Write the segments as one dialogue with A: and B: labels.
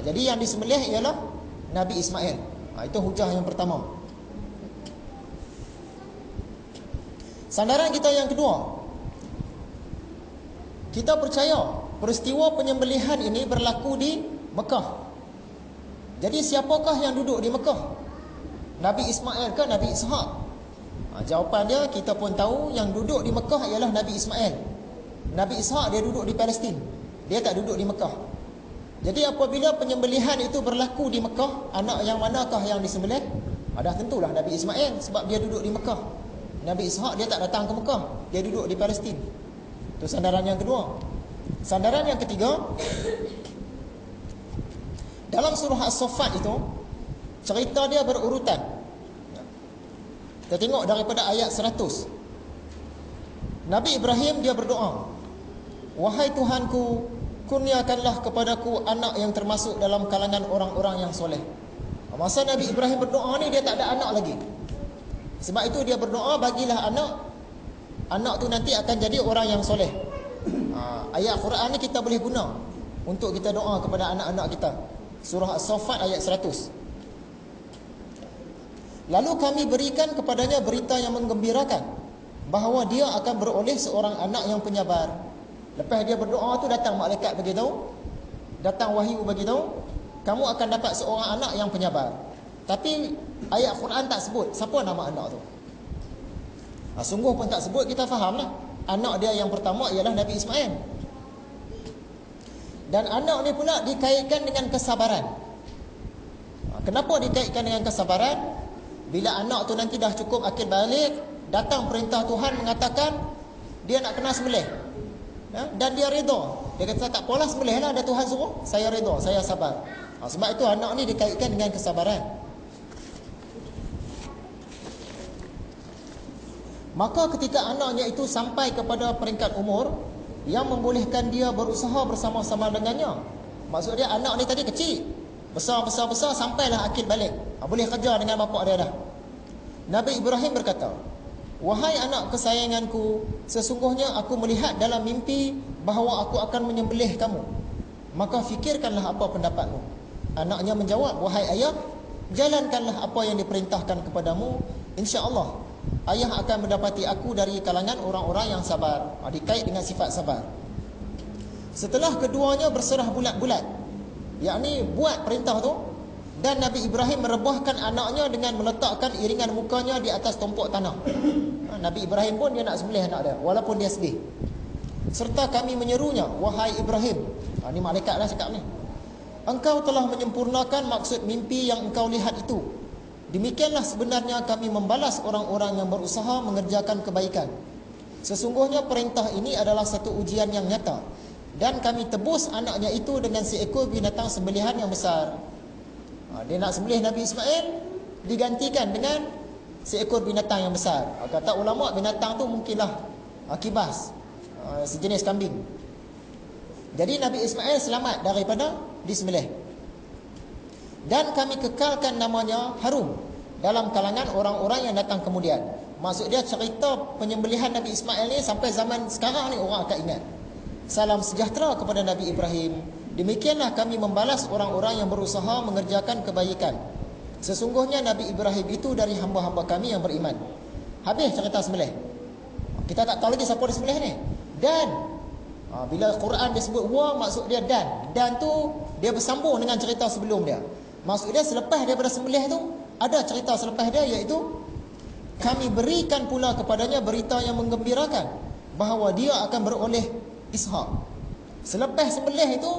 A: Jadi yang disembelih ialah Nabi Ismail. Itu hujah yang pertama. Sandaran kita yang kedua, kita percaya peristiwa penyembelihan ini berlaku di Mekah. Jadi siapakah yang duduk di Mekah? Nabi Ismail ke Nabi Ishak? Jawapan dia, kita pun tahu yang duduk di Mekah ialah Nabi Ismail. Nabi Ishak dia duduk di Palestin, dia tak duduk di Mekah. Jadi apabila penyembelihan itu berlaku di Mekah, anak yang manakah yang disembelih? Dah tentulah Nabi Ismail, sebab dia duduk di Mekah. Nabi Ishak dia tak datang ke Mekah, dia duduk di Palestin. Itu sandaran yang kedua. Sandaran yang ketiga, dalam surah As-Saffat itu cerita dia berurutan. Kita tengok daripada ayat 100. Nabi Ibrahim dia berdoa, "Wahai Tuhanku, kurniakanlah kepadaku anak yang termasuk dalam kalangan orang-orang yang soleh." Masa Nabi Ibrahim berdoa ni, dia tak ada anak lagi. Sebab itu dia berdoa, bagilah anak. Anak tu nanti akan jadi orang yang soleh. Ayat Quran ni kita boleh guna untuk kita doa kepada anak-anak kita. Surah As-Saffat ayat 100. Lalu kami berikan kepadanya berita yang menggembirakan, bahawa dia akan beroleh seorang anak yang penyabar. Lepas dia berdoa tu, datang malaikat beritahu, datang wahyu beritahu, kamu akan dapat seorang anak yang penyabar. Tapi ayat Quran tak sebut siapa nama anak tu. Sungguh pun tak sebut, kita fahamlah. Anak dia yang pertama ialah Nabi Ismail. Dan anak ni pula dikaitkan dengan kesabaran. Kenapa dikaitkan dengan kesabaran? Bila anak tu nanti dah cukup akil balik, datang perintah Tuhan mengatakan dia nak kena sembelih, dan dia redha. Dia kata, tak apalah, sembelihlah, ada Tuhan suruh, saya redha, saya sabar. Sebab itu anak ni dikaitkan dengan kesabaran. Maka ketika anaknya itu sampai kepada peringkat umur yang membolehkan dia berusaha bersama-sama dengannya, maksudnya anak ni tadi kecil, besar sampailah akil balik, boleh kerja dengan bapak dia dah. Nabi Ibrahim berkata, "Wahai anak kesayanganku, sesungguhnya aku melihat dalam mimpi bahawa aku akan menyembelih kamu. Maka fikirkanlah apa pendapatmu." Anaknya menjawab, "Wahai ayah, jalankanlah apa yang diperintahkan kepadamu. InsyaAllah ayah akan mendapati aku dari kalangan orang-orang yang sabar." Dikait dengan sifat sabar. Setelah keduanya berserah bulat-bulat, yakni buat perintah tu, dan Nabi Ibrahim merebahkan anaknya dengan meletakkan iringan mukanya di atas tumpuk tanah. Nabi Ibrahim pun dia nak sembelih anak dia, walaupun dia sedih. Serta kami menyerunya, "Wahai Ibrahim," ni malaikat lah cakap ni, "engkau telah menyempurnakan maksud mimpi yang engkau lihat itu. Demikianlah sebenarnya kami membalas orang-orang yang berusaha mengerjakan kebaikan. Sesungguhnya perintah ini adalah satu ujian yang nyata, dan kami tebus anaknya itu dengan seekor binatang sembelihan yang besar." Dia nak sembelih Nabi Ismail, digantikan dengan seekor binatang yang besar. Kata ulama, binatang tu mungkinlah kibas, sejenis kambing. Jadi Nabi Ismail selamat daripada disembelih. Dan kami kekalkan namanya harum dalam kalangan orang-orang yang datang kemudian. Maksud dia, cerita penyembelihan Nabi Ismail ni sampai zaman sekarang ni orang akan ingat. Salam sejahtera kepada Nabi Ibrahim. Demikianlah kami membalas orang-orang yang berusaha mengerjakan kebaikan. Sesungguhnya Nabi Ibrahim itu dari hamba-hamba kami yang beriman. Habis cerita sembelih. Kita tak tahu lagi siapa disembelih ni. Dan bila Quran dia sebut wa, maksud dia dan tu dia bersambung dengan cerita sebelum dia. Maksud dia selepas daripada sembelih tu, ada cerita selepas dia, iaitu kami berikan pula kepadanya berita yang menggembirakan bahawa dia akan beroleh Ishak. Selepas sembelih itu,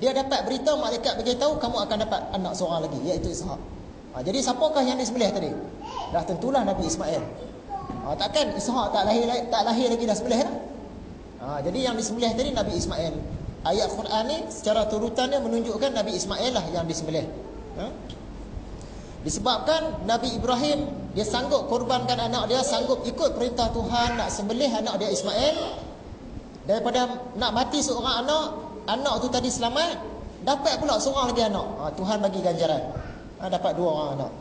A: dia dapat berita, malaikat beritahu kamu akan dapat anak seorang lagi, iaitu Ishak. Jadi siapakah yang disembelih tadi? Dah tentulah Nabi Ismail. Takkan Ishak tak lahir lagi dah sembelih dah. Jadi yang disembelih tadi Nabi Ismail. Ayat Quran ni secara turutannya menunjukkan Nabi Ismail lah yang disembelih. Disebabkan Nabi Ibrahim dia sanggup korbankan anak dia, sanggup ikut perintah Tuhan nak sembelih anak dia Ismail, daripada nak mati seorang anak tu tadi selamat, dapat pula seorang lagi anak. Tuhan bagi ganjaran, dapat 2 orang anak.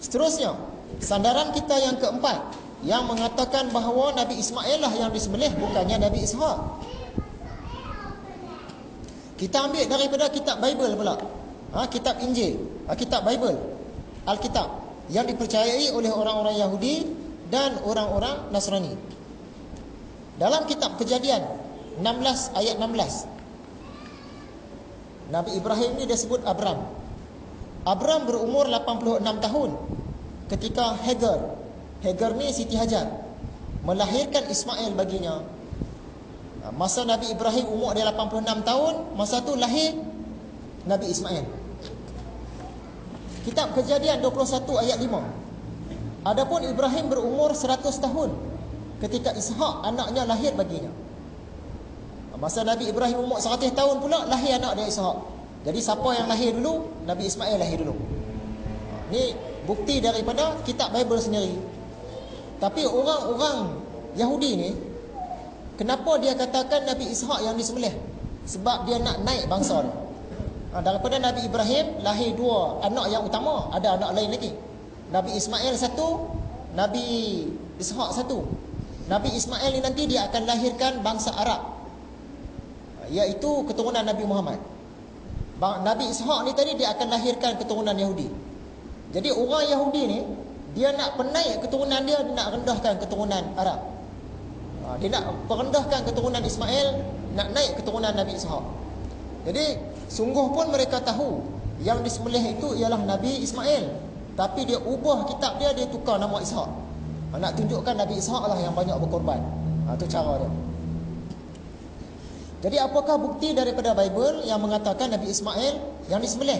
A: Seterusnya, sandaran kita yang keempat, yang mengatakan bahawa Nabi Ismail lah yang disembelih, bukannya Nabi Ishak. Kita ambil daripada kitab Bible pula. Kitab Injil, kitab Bible, Alkitab yang dipercayai oleh orang-orang Yahudi dan orang-orang Nasrani. Dalam kitab Kejadian 16 ayat 16, Nabi Ibrahim ni dia sebut Abram. Abram berumur 86 tahun ketika Hagar ni Siti Hajar melahirkan Ismail baginya. Masa Nabi Ibrahim umur dia 86 tahun, masa tu lahir Nabi Ismail. Kitab Kejadian 21 ayat 5. Adapun Ibrahim berumur 100 tahun ketika Ishak anaknya lahir baginya. Masa Nabi Ibrahim umur 100 tahun pula lahir anak dia Ishak. Jadi siapa yang lahir dulu? Nabi Ismail lahir dulu. Ni bukti daripada kitab Bible sendiri. Tapi orang-orang Yahudi ni, kenapa dia katakan Nabi Ishak yang disembelih? Sebab dia nak naik bangsa dia. Daripada Nabi Ibrahim lahir dua anak yang utama, ada anak lain lagi. Nabi Ismail satu, Nabi Ishak satu. Nabi Ismail ni nanti dia akan lahirkan bangsa Arab, iaitu keturunan Nabi Muhammad. Nabi Ishak ni tadi dia akan lahirkan keturunan Yahudi. Jadi orang Yahudi ni dia nak penaik keturunan dia nak rendahkan keturunan Arab. Dia nak merendahkan keturunan Ismail, nak naik keturunan Nabi Ishak. Jadi sungguh pun mereka tahu yang disembelih itu ialah Nabi Ismail, tapi dia ubah kitab dia, dia tukar nama Ishak. Nak tunjukkan Nabi Ishak lah yang banyak berkorban. Itu cara dia. Jadi apakah bukti daripada Bible yang mengatakan Nabi Ismail yang disembelih?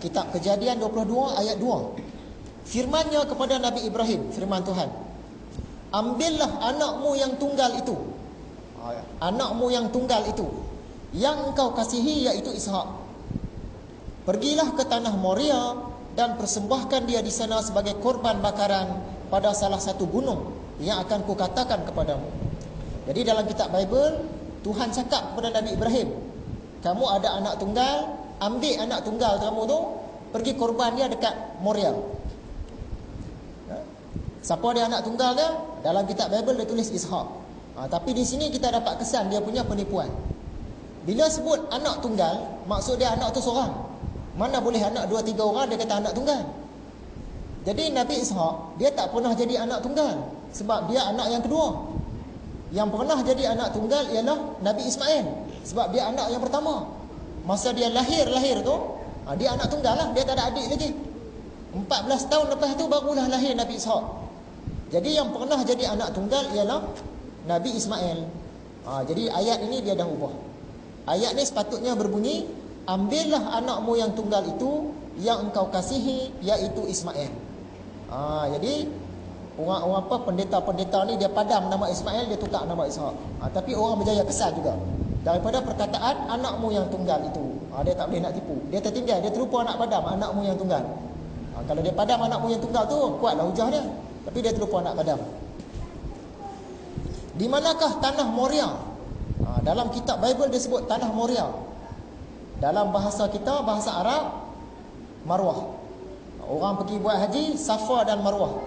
A: Kitab Kejadian 22 ayat 2. Firman-Nya kepada Nabi Ibrahim, firman Tuhan, ambillah anakmu yang tunggal itu. Anakmu yang tunggal itu yang engkau kasihi, iaitu Ishak. Pergilah ke tanah Moria dan persembahkan dia di sana sebagai korban bakaran pada salah satu gunung yang akan kukatakan kepadamu. Jadi dalam kitab Bible, Tuhan cakap kepada Nabi Ibrahim, kamu ada anak tunggal, ambil anak tunggal kamu tu, pergi korban dia dekat Moria. Siapa dia anak tunggal dia? Dalam kitab Bible dia tulis Ishak. Tapi di sini kita dapat kesan dia punya penipuan. Bila sebut anak tunggal, maksud dia anak tu seorang. Mana boleh anak 2-3 orang dia kata anak tunggal. Jadi Nabi Ishak dia tak pernah jadi anak tunggal, sebab dia anak yang kedua. Yang pernah jadi anak tunggal ialah Nabi Ismail, sebab dia anak yang pertama. Masa dia lahir tu, dia anak tunggal lah, dia tak ada adik lagi. 14 tahun lepas tu barulah lahir Nabi Ishak. Jadi yang pernah jadi anak tunggal ialah Nabi Ismail. Jadi ayat ini dia dah ubah. Ayat ni sepatutnya berbunyi, ambillah anakmu yang tunggal itu yang engkau kasihi, iaitu Ismail. Jadi orang pendeta-pendeta ni dia padam nama Ismail, dia tukar nama Ishak. Tapi orang berjaya kesal juga daripada perkataan anakmu yang tunggal itu. Dia tak boleh nak tipu. Dia tertinggal, dia terlupa nak padam anakmu yang tunggal. Kalau dia padam anakmu yang tunggal tu, kuatlah hujah dia. Tapi dia terlupa nak padam. Di manakah tanah Moria? Dalam kitab Bible dia sebut tanah Moria. Dalam bahasa kita, bahasa Arab, Marwah. Orang pergi buat haji, Safa dan Marwah.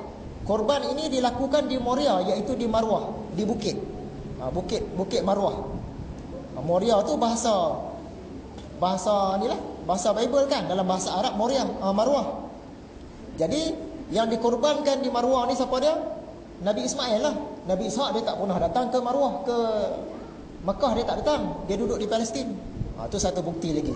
A: Korban ini dilakukan di Moria, iaitu di Marwah, di bukit. Bukit Marwah. Moria tu bahasa inilah, bahasa Bible kan, dalam bahasa Arab Moria, Marwah. Jadi yang dikorbankan di Marwah ni siapa dia? Nabi Ismail lah. Nabi Ishak dia tak pernah datang ke Marwah, ke Mekah dia tak datang. Dia duduk di Palestin. Itu satu bukti lagi.